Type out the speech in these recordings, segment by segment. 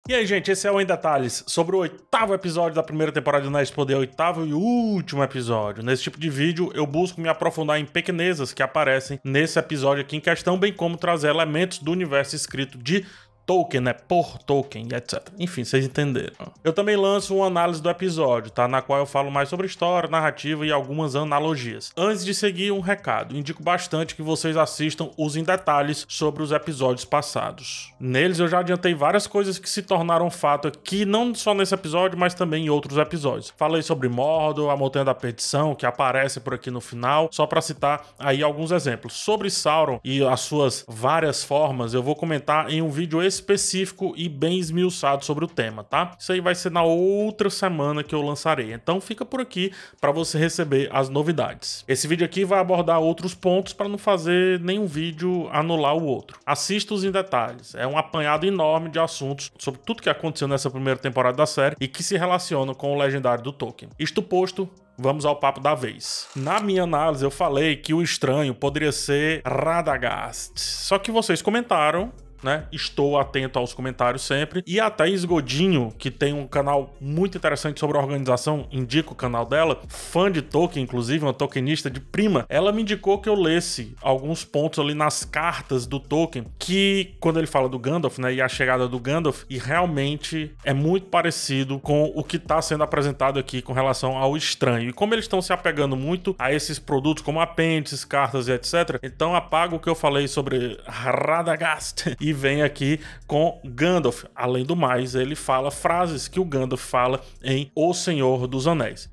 E aí, gente, esse é o Em Detalhes sobre o 8º episódio da primeira temporada de Anéis de Poder, 8º e último episódio. Nesse tipo de vídeo, eu busco me aprofundar em pequenezas que aparecem nesse episódio aqui em questão, bem como trazer elementos do universo escrito de Tolkien, né? Por Tolkien, etc. Enfim, vocês entenderam. Eu também lanço uma análise do episódio, tá? Na qual eu falo mais sobre história, narrativa e algumas analogias. Antes de seguir, um recado. Indico bastante que vocês assistam os Em Detalhes sobre os episódios passados. Neles eu já adiantei várias coisas que se tornaram fato aqui, não só nesse episódio, mas também em outros episódios. Falei sobre Mordor, a Montanha da Perdição, que aparece por aqui no final, só pra citar aí alguns exemplos. Sobre Sauron e as suas várias formas, eu vou comentar em um vídeo específico e bem esmiuçado sobre o tema, tá? Isso aí vai ser na outra semana que eu lançarei, então fica por aqui para você receber as novidades. Esse vídeo aqui vai abordar outros pontos para não fazer nenhum vídeo anular o outro. Assista os Em Detalhes, é um apanhado enorme de assuntos sobre tudo que aconteceu nessa primeira temporada da série e que se relacionam com o legendário do Tolkien. Isto posto, vamos ao papo da vez. Na minha análise eu falei que o estranho poderia ser Radagast, só que vocês comentaram, né? Estou atento aos comentários sempre. E a Thaís Godinho, que tem um canal muito interessante sobre a organização, indico o canal dela, fã de Tolkien, inclusive, uma tolkienista de prima, ela me indicou que eu lesse alguns pontos ali nas cartas do Tolkien, que quando ele fala do Gandalf, né, e a chegada do Gandalf, e realmente é muito parecido com o que está sendo apresentado aqui com relação ao estranho. E como eles estão se apegando muito a esses produtos como apêndices, cartas e etc, então apago o que eu falei sobre Radagast e vem aqui com Gandalf. Além do mais, ele fala frases que o Gandalf fala em O Senhor dos Anéis.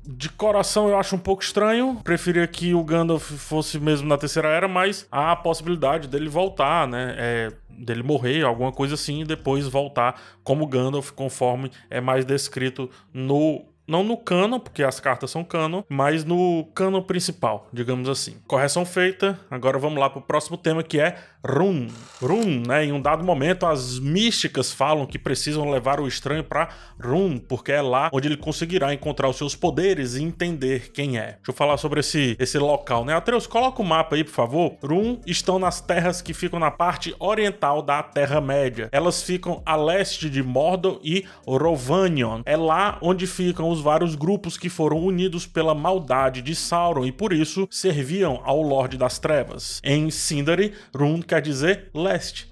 De coração eu acho um pouco estranho, preferia que o Gandalf fosse mesmo na Terceira Era, mas há a possibilidade dele voltar, né? Dele morrer, alguma coisa assim, e depois voltar como Gandalf, conforme é mais descrito não no canon, porque as cartas são canon, mas no canon principal, digamos assim. Correção feita, agora vamos lá pro próximo tema, que é Rhûn. Rhûn, né? Em um dado momento, as místicas falam que precisam levar o estranho para Rhûn, porque é lá onde ele conseguirá encontrar os seus poderes e entender quem é. Deixa eu falar sobre esse local, né? Atreus, coloca o mapa aí, por favor. Rhûn estão nas terras que ficam na parte oriental da Terra-média. Elas ficam a leste de Mordor e Rhovanion. É lá onde ficam os vários grupos que foram unidos pela maldade de Sauron e por isso serviam ao Lorde das Trevas. Em Sindari, Rhûn quer dizer leste.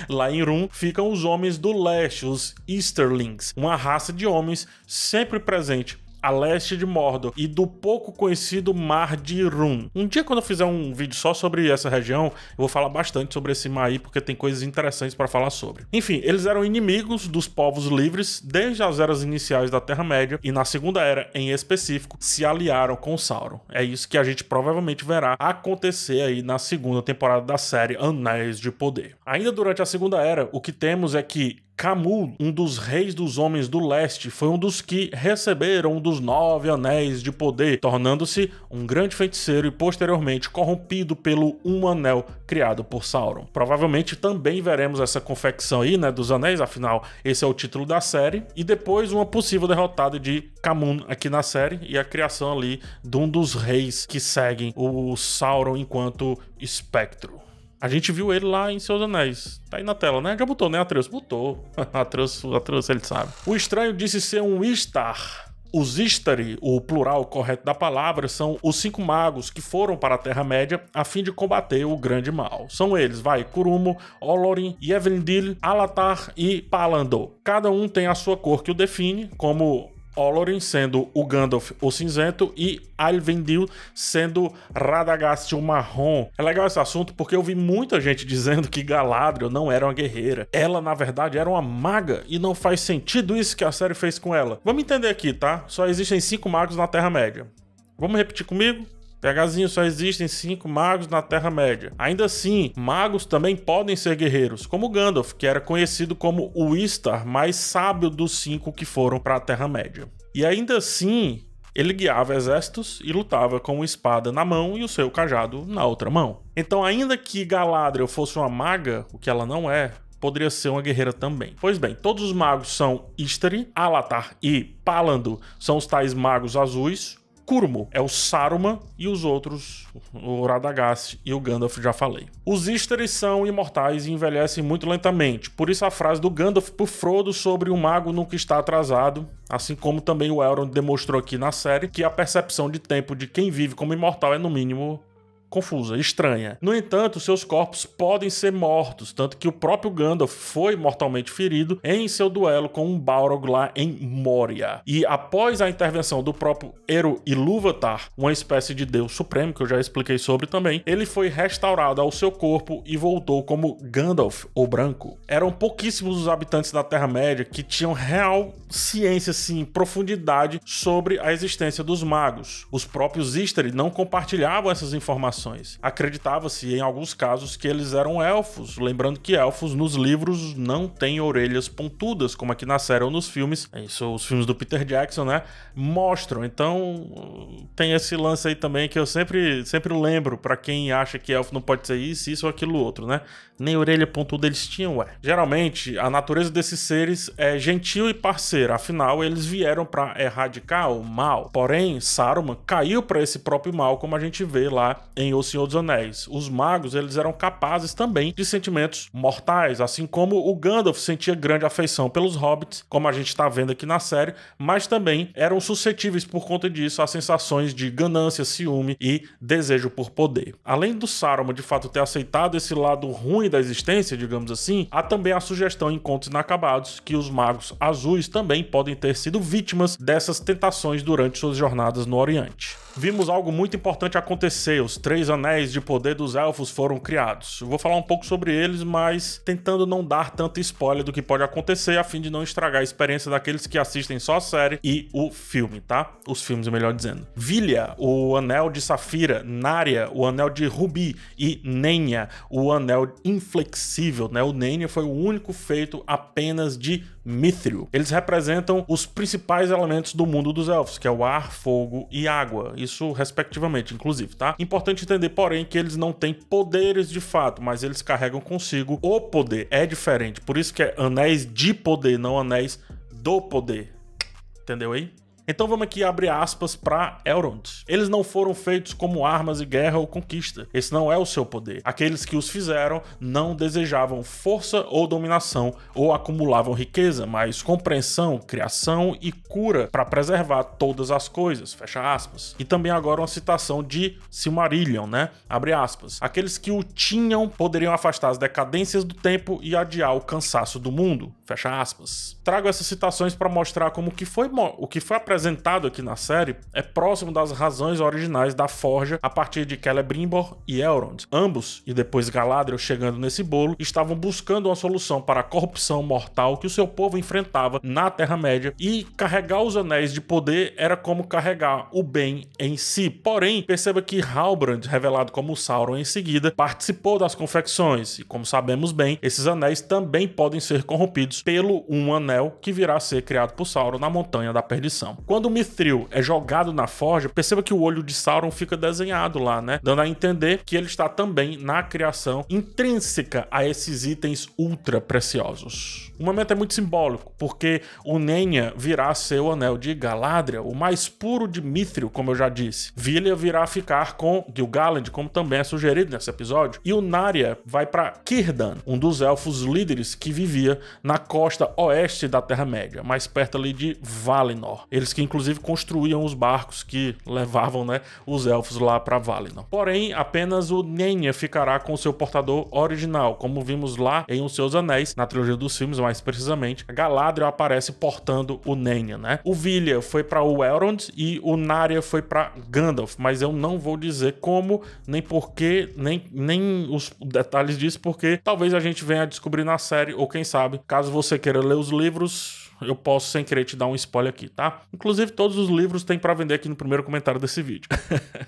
Lá em Rhûn ficam os homens do leste, os Easterlings, uma raça de homens sempre presente a leste de Mordor e do pouco conhecido Mar de Rhûn. Um dia, quando eu fizer um vídeo só sobre essa região, eu vou falar bastante sobre esse mar aí, porque tem coisas interessantes para falar sobre. Enfim, eles eram inimigos dos povos livres desde as eras iniciais da Terra-média e na Segunda Era, em específico, se aliaram com Sauron. É isso que a gente provavelmente verá acontecer aí na segunda temporada da série Anéis de Poder. Ainda durante a Segunda Era, o que temos é que Camul, um dos reis dos homens do leste, foi um dos que receberam um dos 9 anéis de poder, tornando-se um grande feiticeiro e posteriormente corrompido pelo Um Anel criado por Sauron. Provavelmente também veremos essa confecção aí, né, dos anéis, afinal esse é o título da série, e depois uma possível derrotada de Camul aqui na série e a criação ali de um dos reis que seguem o Sauron enquanto espectro. A gente viu ele lá em Seus Anéis. Tá aí na tela, né? Já botou, né, Atreus? Botou. Atreus, ele sabe. O estranho disse ser um Istar. Os Istari, o plural correto da palavra, são os 5 magos que foram para a Terra-média a fim de combater o grande mal. São eles, Curumo, Olorin, Eärendil, Alatar e Palandor. Cada um tem a sua cor que o define, como Olorin sendo o Gandalf o cinzento e Eärendil sendo Radagast o marrom. É legal esse assunto porque eu vi muita gente dizendo que Galadriel não era uma guerreira. Ela, na verdade, era uma maga e não faz sentido isso que a série fez com ela. Vamos entender aqui, tá? Só existem 5 magos na Terra-média. Vamos repetir comigo? PHzinho, só existem 5 magos na Terra-média. Ainda assim, magos também podem ser guerreiros, como Gandalf, que era conhecido como o Istar mais sábio dos 5 que foram para a Terra-média. E ainda assim, ele guiava exércitos e lutava com uma espada na mão e o seu cajado na outra mão. Então, ainda que Galadriel fosse uma maga, o que ela não é, poderia ser uma guerreira também. Pois bem, todos os magos são Istari, Alatar e Palandor são os tais magos azuis. Curmo é o Saruman e os outros, o Radagast e o Gandalf, já falei. Os Istari são imortais e envelhecem muito lentamente, por isso a frase do Gandalf pro Frodo sobre o mago nunca está atrasado, assim como também o Elrond demonstrou aqui na série, que a percepção de tempo de quem vive como imortal é no mínimo confusa, estranha. No entanto, seus corpos podem ser mortos, tanto que o próprio Gandalf foi mortalmente ferido em seu duelo com um Balrog lá em Moria. E após a intervenção do próprio Eru Ilúvatar, uma espécie de deus supremo, que eu já expliquei sobre também, ele foi restaurado ao seu corpo e voltou como Gandalf, o Branco. Eram pouquíssimos os habitantes da Terra-média que tinham real ciência, sim, profundidade sobre a existência dos magos. Os próprios Istari não compartilhavam essas informações. Acreditava-se, em alguns casos, que eles eram elfos, lembrando que elfos nos livros não têm orelhas pontudas, como aqui na série ou nos filmes. Isso, os filmes do Peter Jackson, né, mostram. Então, tem esse lance aí também que eu sempre lembro pra quem acha que elfo não pode ser isso ou aquilo outro, né? Nem orelha pontuda eles tinham, ué. Geralmente, a natureza desses seres é gentil e parceira, afinal, eles vieram pra erradicar o mal. Porém, Saruman caiu pra esse próprio mal, como a gente vê lá em O Senhor dos Anéis. Os magos, eles eram capazes também de sentimentos mortais, assim como o Gandalf sentia grande afeição pelos hobbits, como a gente está vendo aqui na série, mas também eram suscetíveis por conta disso a sensações de ganância, ciúme e desejo por poder. Além do Saruman de fato ter aceitado esse lado ruim da existência, digamos assim, há também a sugestão em Contos Inacabados que os magos azuis também podem ter sido vítimas dessas tentações durante suas jornadas no Oriente. Vimos algo muito importante acontecer, os 3 anéis de poder dos elfos foram criados. Eu vou falar um pouco sobre eles, mas tentando não dar tanto spoiler do que pode acontecer, a fim de não estragar a experiência daqueles que assistem só a série e o filme, tá? Os filmes, melhor dizendo. Vilya, o anel de Safira, Narya, o anel de Rubi e Nenya, o anel inflexível, né? O Nenya foi o único feito apenas de Mithril. Eles representam os principais elementos do mundo dos elfos, que é o ar, fogo e água. Isso respectivamente, inclusive, tá? Importante entender, porém, que eles não têm poderes de fato, mas eles carregam consigo o poder. É diferente. Por isso que é anéis de poder, não anéis do poder. Entendeu aí? Então vamos aqui abrir aspas para Elrond. Eles não foram feitos como armas de guerra ou conquista. Esse não é o seu poder. Aqueles que os fizeram não desejavam força ou dominação ou acumulavam riqueza, mas compreensão, criação e cura para preservar todas as coisas. Fecha aspas. E também agora uma citação de Silmarillion, né? Abre aspas. Aqueles que o tinham poderiam afastar as decadências do tempo e adiar o cansaço do mundo. Fecha aspas. Trago essas citações para mostrar como o que foi apresentado aqui na série é próximo das razões originais da Forja a partir de Celebrimbor e Elrond. Ambos, e depois Galadriel chegando nesse bolo, estavam buscando uma solução para a corrupção mortal que o seu povo enfrentava na Terra-média, e carregar os anéis de poder era como carregar o bem em si. Porém, perceba que Halbrand, revelado como Sauron em seguida, participou das confecções, e como sabemos bem, esses anéis também podem ser corrompidos pelo um anel que virá a ser criado por Sauron na Montanha da Perdição. Quando o Mithril é jogado na forja, perceba que o olho de Sauron fica desenhado lá, né? Dando a entender que ele está também na criação intrínseca a esses itens ultra preciosos. O momento é muito simbólico, porque o Nenya virá a ser o anel de Galadriel, o mais puro de Mithril, como eu já disse. Vilya virá a ficar com Gil-galad, como também é sugerido nesse episódio. E o Narya vai para Círdan, um dos elfos líderes que vivia na costa oeste da Terra-média, mais perto ali de Valinor. Eles que inclusive construíam os barcos que levavam, né, os elfos lá para Valinor. Porém, apenas o Nenya ficará com o seu portador original, como vimos lá em Os Seus Anéis, na trilogia dos filmes, mais precisamente. Galadriel aparece portando o Nenya, né? O Vilya foi para o Elrond e o Narya foi para Gandalf, mas eu não vou dizer como, nem porquê, nem os detalhes disso, porque talvez a gente venha a descobrir na série, ou quem sabe, caso você queira ler os livros, eu posso sem querer te dar um spoiler aqui, tá? Inclusive, todos os livros tem para vender aqui no primeiro comentário desse vídeo.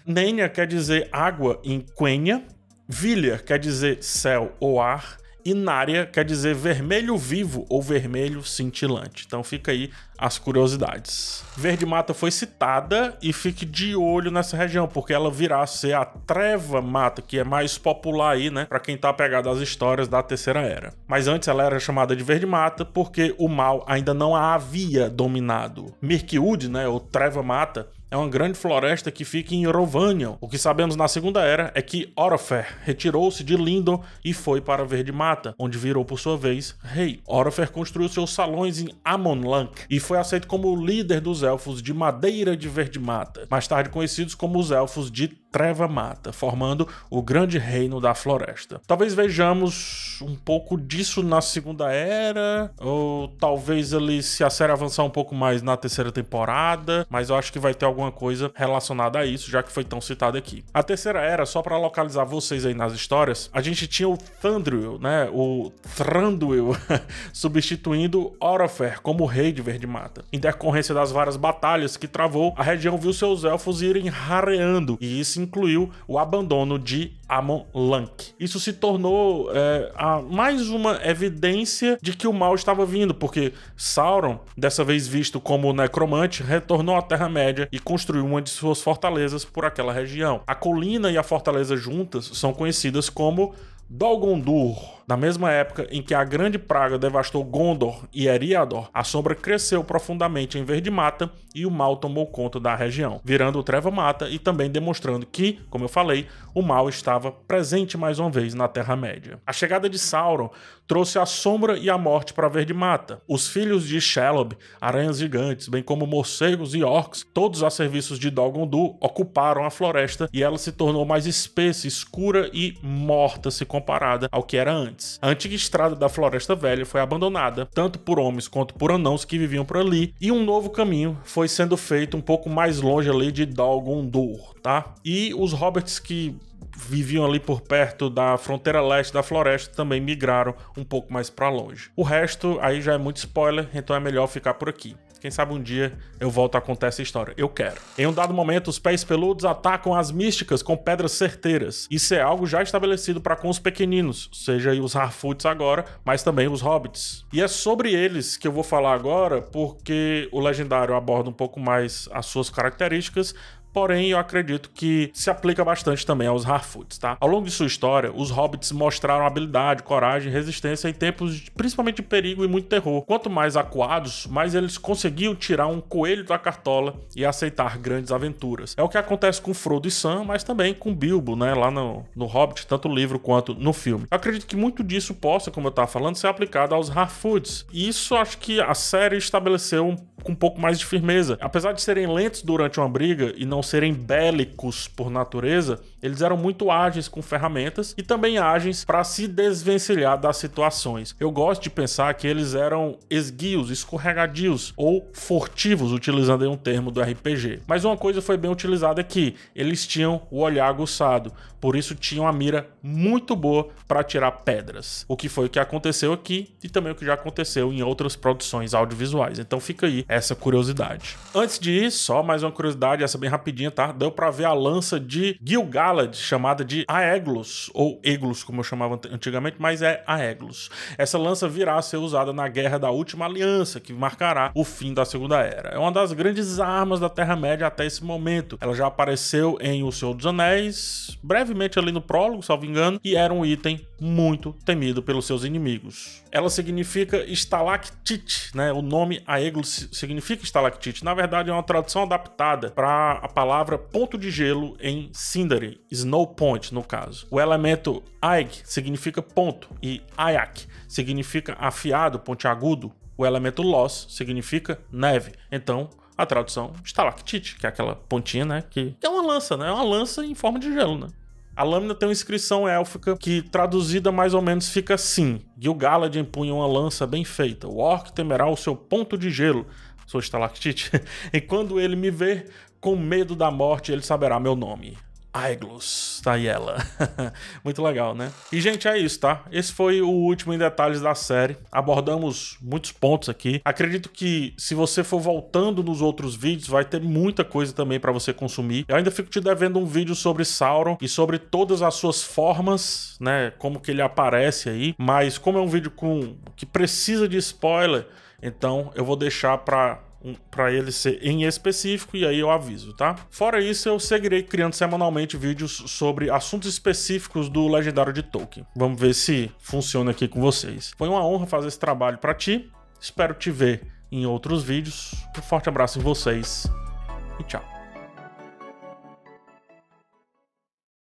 Nenya quer dizer água em Quenya, Vilya quer dizer céu ou ar, e Narya quer dizer vermelho vivo ou vermelho cintilante. Então fica aí as curiosidades. Verde Mata foi citada e fique de olho nessa região, porque ela virá a ser a Treva Mata, que é mais popular aí, né, pra quem tá apegado às histórias da Terceira Era. Mas antes ela era chamada de Verde Mata porque o mal ainda não a havia dominado. Mirkwood, né, ou Treva Mata, é uma grande floresta que fica em Erovanion. O que sabemos na Segunda Era é que Orofer retirou-se de Lindon e foi para Verde Mata, onde virou por sua vez rei. Orofer construiu seus salões em Amon Lanc e foi aceito como o líder dos elfos de Madeira de Verde Mata, mais tarde conhecidos como os elfos de Treva Mata, formando o grande reino da floresta. Talvez vejamos um pouco disso na Segunda Era, ou talvez ali se a série avançar um pouco mais na terceira temporada, mas eu acho que vai ter alguma coisa relacionada a isso, já que foi tão citado aqui. A Terceira Era, só para localizar vocês aí nas histórias, a gente tinha o Thranduil, né, o Thranduil, substituindo Orofer como rei de Verde Mata. Em decorrência das várias batalhas que travou, a região viu seus elfos irem rareando, e isso incluiu o abandono de Amon Lanc. Isso se tornou mais uma evidência de que o mal estava vindo, porque Sauron, dessa vez visto como necromante, retornou à Terra-média e construiu uma de suas fortalezas por aquela região. A colina e a fortaleza juntas são conhecidas como Dol Guldur. Na mesma época em que a grande praga devastou Gondor e Eriador, a sombra cresceu profundamente em Verde Mata e o mal tomou conta da região, virando o Treva Mata e também demonstrando que, como eu falei, o mal estava presente mais uma vez na Terra-média. A chegada de Sauron trouxe a sombra e a morte para Verde Mata. Os filhos de Shelob, aranhas gigantes, bem como morcegos e orcs, todos a serviços de Dol Guldur, ocuparam a floresta e ela se tornou mais espessa, escura e morta se comparada ao que era antes. A antiga estrada da Floresta Velha foi abandonada, tanto por homens quanto por anãos que viviam por ali, e um novo caminho foi sendo feito um pouco mais longe ali de Dol Guldur, tá? E os hobbits que viviam ali por perto da fronteira leste da floresta também migraram um pouco mais para longe. O resto aí já é muito spoiler, então é melhor ficar por aqui. Quem sabe um dia eu volto a contar essa história. Eu quero. Em um dado momento, os pés peludos atacam as místicas com pedras certeiras. Isso é algo já estabelecido para com os pequeninos, seja aí os Harfoots agora, mas também os Hobbits. E é sobre eles que eu vou falar agora, porque o Legendário aborda um pouco mais as suas características, porém eu acredito que se aplica bastante também aos Harfoots, tá? Ao longo de sua história, os Hobbits mostraram habilidade, coragem e resistência em tempos principalmente de perigo e muito terror. Quanto mais acuados, mais eles conseguiam tirar um coelho da cartola e aceitar grandes aventuras. É o que acontece com Frodo e Sam, mas também com Bilbo, né? Lá no Hobbit, tanto no livro quanto no filme. Eu acredito que muito disso possa, como eu tava falando, ser aplicado aos Harfoots. E isso acho que a série estabeleceu com um pouco mais de firmeza. Apesar de serem lentos durante uma briga e não serem bélicos por natureza, eles eram muito ágeis com ferramentas e também ágeis para se desvencilhar das situações. Eu gosto de pensar que eles eram esguios, escorregadios ou furtivos, utilizando aí um termo do RPG. Mas uma coisa foi bem utilizada aqui, eles tinham o olhar aguçado, por isso tinham a mira muito boa para tirar pedras. O que foi o que aconteceu aqui e também o que já aconteceu em outras produções audiovisuais. Então fica aí essa curiosidade. Antes de ir, só mais uma curiosidade, essa bem rapidinha, tá? Deu pra ver a lança de Gil-galad, chamada de Aeglos, ou Eglos, como eu chamava antigamente, mas é Aeglos. Essa lança virá a ser usada na Guerra da Última Aliança, que marcará o fim da Segunda Era. É uma das grandes armas da Terra-média até esse momento. Ela já apareceu em O Senhor dos Anéis, brevemente ali no prólogo, salvo engano, e era um item muito temido pelos seus inimigos. Ela significa estalactite, né? O nome Aeglos significa estalactite. Na verdade, é uma tradução adaptada para a palavra ponto de gelo em Sindarin, Snow Point, no caso. O elemento Aeg significa ponto e Ayak significa afiado, pontiagudo. O elemento Los significa neve. Então, a tradução estalactite, que é aquela pontinha, né? Que é uma lança, né? É uma lança em forma de gelo, né? A lâmina tem uma inscrição élfica que, traduzida mais ou menos, fica assim: Gil-galad empunha uma lança bem feita. O orc temerá o seu ponto de gelo, sua estalactite, e quando ele me ver com medo da morte, ele saberá meu nome. Aeglos, tá aí ela. Muito legal, né? E, gente, é isso, tá? Esse foi o último em detalhes da série. Abordamos muitos pontos aqui. Acredito que se você for voltando nos outros vídeos, vai ter muita coisa também pra você consumir. Eu ainda fico te devendo um vídeo sobre Sauron e sobre todas as suas formas, né? Como que ele aparece aí. Mas como é um vídeo que precisa de spoiler, então eu vou deixar pra ele ser em específico e aí eu aviso, tá? Fora isso, eu seguirei criando semanalmente vídeos sobre assuntos específicos do Legendário de Tolkien. Vamos ver se funciona aqui com vocês. Foi uma honra fazer esse trabalho pra ti. Espero te ver em outros vídeos. Um forte abraço em vocês e tchau.